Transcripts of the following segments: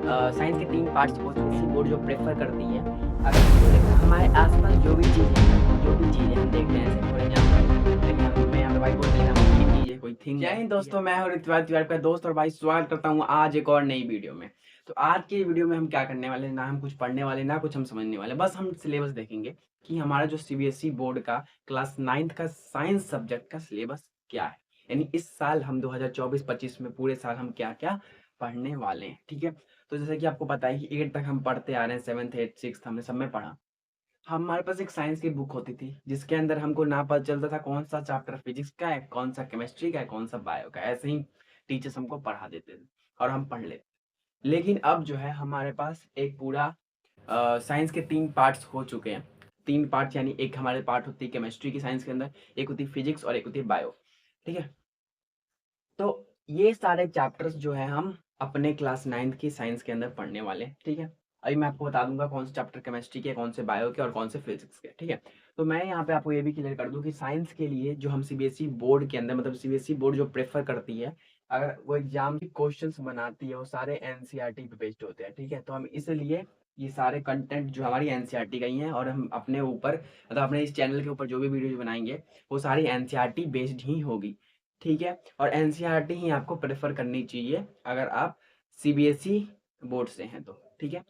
Science के 3 parts हो चुके हैं, बोर्ड जो प्रेफ़र करती है। अगर इसको देखो हमारे आस-पास जो भी चीज़ें हैं, जो भी चीज़ें हम देखते हैं, जैसे फॉर एग्ज़ाम्पल कहीं हम मैं यहाँ पे व्हाइट बोर्ड पे लिख रहा हूँ, कोई चीज़ है, कोई थिंग है। जय हिंद दोस्तों, मैं हूँ ऋतु तिवारी आपका दोस्त और भाई स्वागत करता हूँ आज एक और नई वीडियो में। तो आज की वीडियो में हम क्या करने वाले हैं, ना हम कुछ पढ़ने वाले, ना कुछ हम समझने वाले, बस हम सिलेबस देखेंगे कि हमारा जो सीबीएसई बोर्ड का क्लास 9th का साइंस सब्जेक्ट का सिलेबस क्या है। यानी इस साल हम 2024-25 में पूरे साल हम क्या-क्या पढ़ने वाले हैं, ठीक है? तो जैसे कि आपको पता है कि 8 तक हम पढ़ते आ रहे हैं, 7th, 8th, 6th हमने सब में पढ़ा। हमारे पास एक साइंस की बुक होती थी, जिसके अंदर हमको ना पता चलता था कौन-सा चैप्टर फिजिक्स का है, कौन-सा केमिस्ट्री का है, कौन-सा बायो का है। ऐसे ही टीचर्स हमको पढ़ा देते थे और हम पढ़ लेते। लेकिन अब जो है हमारे पास एक पूरा साइंस के 3 पार्ट्स हो चुके हैं। 3 पार्ट्स यानी एक हमारे पार्ट होती है केमिस्ट्री की साइंस के अंदर, एक होती है फिजिक्स और एक होती है बायो, ठीक है? तो ये सारे चैप्टर्स जो है हम अपने क्लास 9th की साइंस के अंदर पढ़ने वाले हैं, ठीक है? अभी मैं आपको बता दूँगा कौन से चैप्टर केमिस्ट्री के, कौन से बायो के और कौन से फिजिक्स के, ठीक है? तो मैं यहाँ पे आपको ये भी क्लियर कर दूँ कि साइंस के लिए जो हम सीबीएसई बोर्ड के अंदर मतलब सीबीएसई बोर्ड जो प्रेफ़र करती है, अगर वो एग्ज़ाम के क्वेश्चन्स बनाती है, वो सारे एनसीईआरटी पे बेस्ड होते हैं, ठीक है? तो हम इसलिए ये सारे कंटेंट जो हमारी एनसीईआरटी का ही है और हम अपने ऊपर मतलब अपने इस चैनल के ऊपर जो भी वीडियोज़ बनाएँगे, वो सारी एनसीईआरटी बेस्ड ही होगी, ठीक है? और एनसीईआरटी ही आपको प्रेफ़र करनी चाहिए अगर आप सीबीएसई बोर्ड से हैं तो, ठीक है?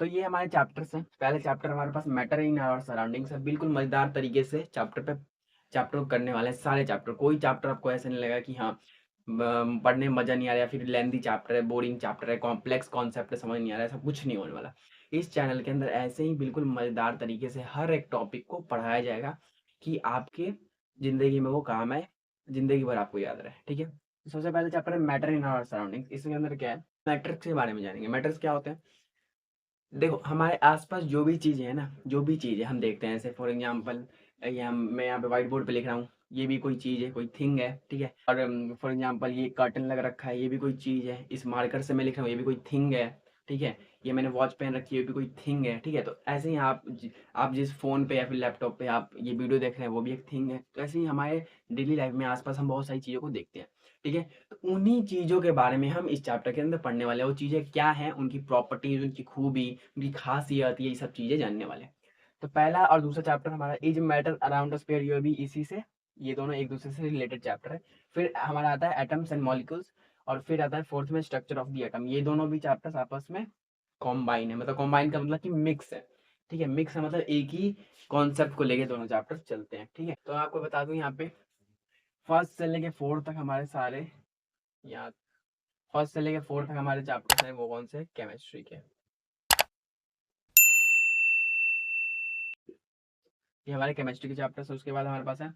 तो ये हमारे चैप्टर्स हैं। पहले चैप्टर हमारे पास मैटर इन आवर सराउंडिंग्स है। बिल्कुल मज़ेदार तरीके से चैप्टर को करने वाले हैं सारे चैप्टर। कोई चैप्टर आपको ऐसा नहीं लगेगा कि हाँ पढ़ने में मज़ा नहीं आ रहा या फिर लेंथी चैप्टर है, बोरिंग चैप्टर है, कॉम्प्लेक्स कॉन्सेप्ट है, समझ नहीं आ रहा है, ऐसा कुछ नहीं होने वाला। इस चैनल के अंदर ऐसे ही बिल्कुल मज़ेदार तरीके से हर एक टॉपिक को पढ़ाया जाएगा कि आपके ज़िंदगी में वो काम आए, ज़िंदगी भर आपको याद रहे, ठीक है? तो सबसे पहले चैप्टर है मैटर इन आवर सराउंडिंग्स। इसके अंदर क्या है? मैट्रिक्स के बारे में जानेंगे। मैटर्स क्या होते हैं? देखो हमारे आसपास जो भी चीज़ें हैं ना, जो भी चीज़ें हम देखते हैं, जैसे फॉर एग्जांपल मैं यहाँ पे व्हाइट बोर्ड पे लिख रहा हूँ, ये भी कोई चीज़ है, कोई थिंग है, ठीक है? और फॉर एग्जांपल ये कर्टन लग रखा है, ये भी कोई चीज़ है। इस मार्कर से मैं लिख रहा हूँ, ये भी कोई थिंग है, ठीक है? ये मैंने वॉच पहन रखी है, ये भी कोई थिंग है, ठीक है? तो ऐसे ही आप जिस फ़ोन पे या फिर लैपटॉप पे आप ये वीडियो देख रहे हैं, वो भी एक थिंग है। तो ऐसे ही हमारे डेली लाइफ में आसपास हम बहुत सारी चीज़ों को देखते हैं, ठीक है? तो उन्हीं चीज़ों के बारे में हम इस चैप्टर के अंदर पढ़ने वाले हैं। वो चीज़ें क्या हैं, उनकी प्रॉपर्टीज़, उनकी खूबी, उनकी खासियत, ये सब चीज़ें जानने वाले हैं। तो पहला और दूसरा चैप्टर हमारा is matter around us pair, ये भी इसी से, ये दोनों एक दूसरे से रिलेटेड चैप्टर है। फिर हमारा आता है एटम्स एंड मॉलिक्यूल्स और फिर आता है फोर्थ में स्ट्रक्चर ऑफ द एटम। ये दोनों भी चैप्टर्स आपस में कॉम्बाइन है, मतलब कॉम्बाइन का मतलब कि मिक्स है, ठीक है? मिक्स है मतलब एक ही कॉन्सेप्ट को लेके दोनों चैप्टर्स चलते हैं, ठीक है? तो आपको बता दूं यहाँ पे फर्स्ट से लेके फोर्थ तक हमारे सारे यहाँ फर्स्ट से लेके फोर्थ तक हमारे चैप्टर्स हैं, वो कौन से? केमिस्ट्री के। ये हमारे केमिस्ट्री के चैप्टर्स है। उसके बाद हमारे पास है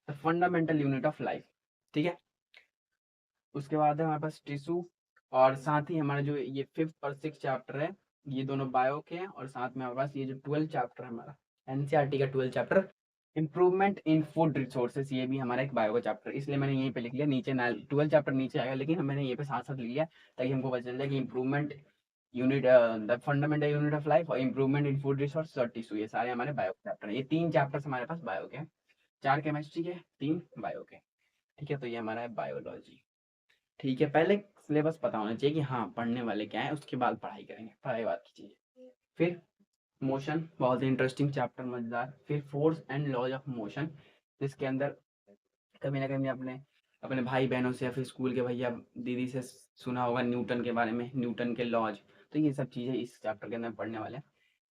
the fundamental unit of life, ठीक है? उसके बाद है हमारे पास टिश्यू और साथ ही हमारा जो ये फिफ्थ और सिक्स चैप्टर है, ये दोनों बायो के हैं और साथ में हमारे पास ये जो 12 चैप्टर है हमारा एनसीईआरटी का 12 chapter improvement in food resources, ये भी हमारा एक बायो का चैप्टर, इसलिए मैंने यहीं पे लिख लिया। नीचे ना 12 चैप्टर नीचे आएगा, लेकिन मैंने ये पे साथ साथ लिख लिया ताकि हमको पता चल जाए कि improvement unit the fundamental unit of life और इंप्रूवमेंट इन फूड रिसोर्स और टिश्यू, ये सारे हमारे बायो चैप्टर है। ये 3 चैप्टर्स हमारे पास बायो के हैं, 4 केमिस्ट्री के, 3 बायो के, ठीक है? तो ये हमारा है बायोलॉजी, ठीक है? पहले सिलेबस पता होना चाहिए कि हाँ पढ़ने वाले क्या है, उसके बाद पढ़ाई करेंगे, पढ़ाई बात की चीज़। फिर मोशन, बहुत ही इंटरेस्टिंग चैप्टर, मजेदार। फिर force and laws of motion, जिसके अंदर कभी ना कभी अपने अपने भाई बहनों से या फिर स्कूल के भैया दीदी से सुना होगा न्यूटन के बारे में, न्यूटन के लॉज। तो ये सब चीज़ें इस चैप्टर के अंदर पढ़ने वाले हैं।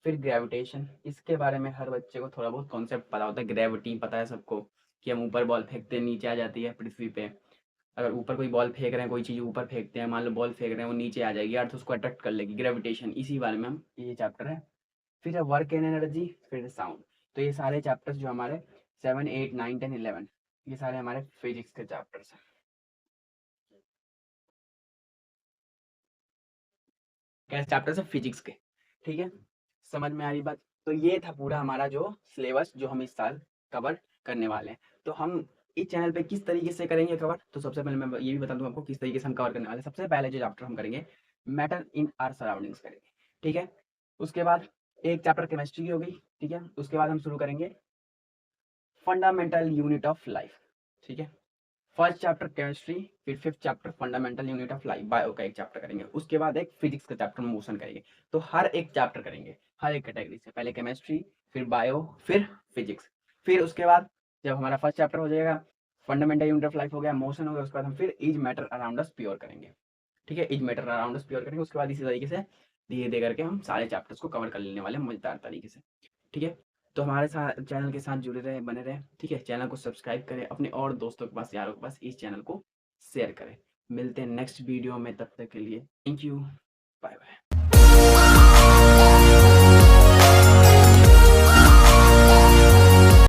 फिर ग्रेविटेशन, इसके बारे में हर बच्चे को थोड़ा बहुत कॉन्सेप्ट पता होता है। ग्रेविटी पता है सबको कि हम ऊपर बॉल फेंकते हैं, नीचे आ जाती है पृथ्वी पे। अगर ऊपर कोई बॉल फेंक रहे हैं, कोई चीज़ ऊपर फेंकते हैं, मान लो बॉल फेंक रहे हैं, वो नीचे आ जाएगी, अर्थ उसको अट्रैक्ट कर लेगी, ग्रेविटेशन, इसी बारे में हम ये चैप्टर है। फिर है वर्क एंड एनर्जी, फिर साउंड। तो ये सारे चैप्टर्स जो हमारे 7, 8, 9, 10, 11, ये सारे हमारे फिजिक्स के चैप्टर्स हैं। कैसे चैप्टर्स है? फिजिक्स के, ठीक है? समझ में आ रही बात? तो ये था पूरा हमारा जो सिलेबस जो हम इस साल कवर करने वाले हैं। तो हम इस चैनल पे किस तरीके से करेंगे कवर, तो सबसे पहले मैं ये भी बता दूं आपको किस तरीके से हम कवर करने वाले हैं। सबसे पहले जो चैप्टर हम करेंगे मैटर इन आर सराउंडिंग्स करेंगे, ठीक है? उसके बाद एक चैप्टर केमिस्ट्री की हो गई, ठीक है? उसके बाद हम शुरू करेंगे फंडामेंटल यूनिट ऑफ लाइफ, ठीक है? फर्स्ट चैप्टर केमिस्ट्री, फिर fifth chapter fundamental unit of life, bio का एक चैप्टर करेंगे, उसके बाद एक फिजिक्स का चैप्टर मोशन करेंगे। तो हर एक चैप्टर करेंगे, हर एक कैटेगरी से, पहले केमिस्ट्री, फिर बायो, फिर फिजिक्स। फिर उसके बाद जब हमारा फर्स्ट चैप्टर हो जाएगा, फंडामेंटल यूनिट ऑफ लाइफ हो गया, मोशन हो गया, उसके बाद हम फिर is matter around us pure करेंगे। ठीक है, is matter around us pure करेंगे। उसके बाद इसी तरीके से धीरे धीरे करके हम सारे चैप्टर्स को कवर कर लेने वाले हैं मजेदार तरीके से। ठीक है, तो हमारे साथ चैनल के साथ जुड़े रहे, बने रहे। ठीक है, चैनल को सब्सक्राइब करें, अपने और दोस्तों के पास, यारों के पास इस चैनल को शेयर करें। मिलते हैं नेक्स्ट वीडियो में, तब तक के लिए थैंक यू, बाय बाय।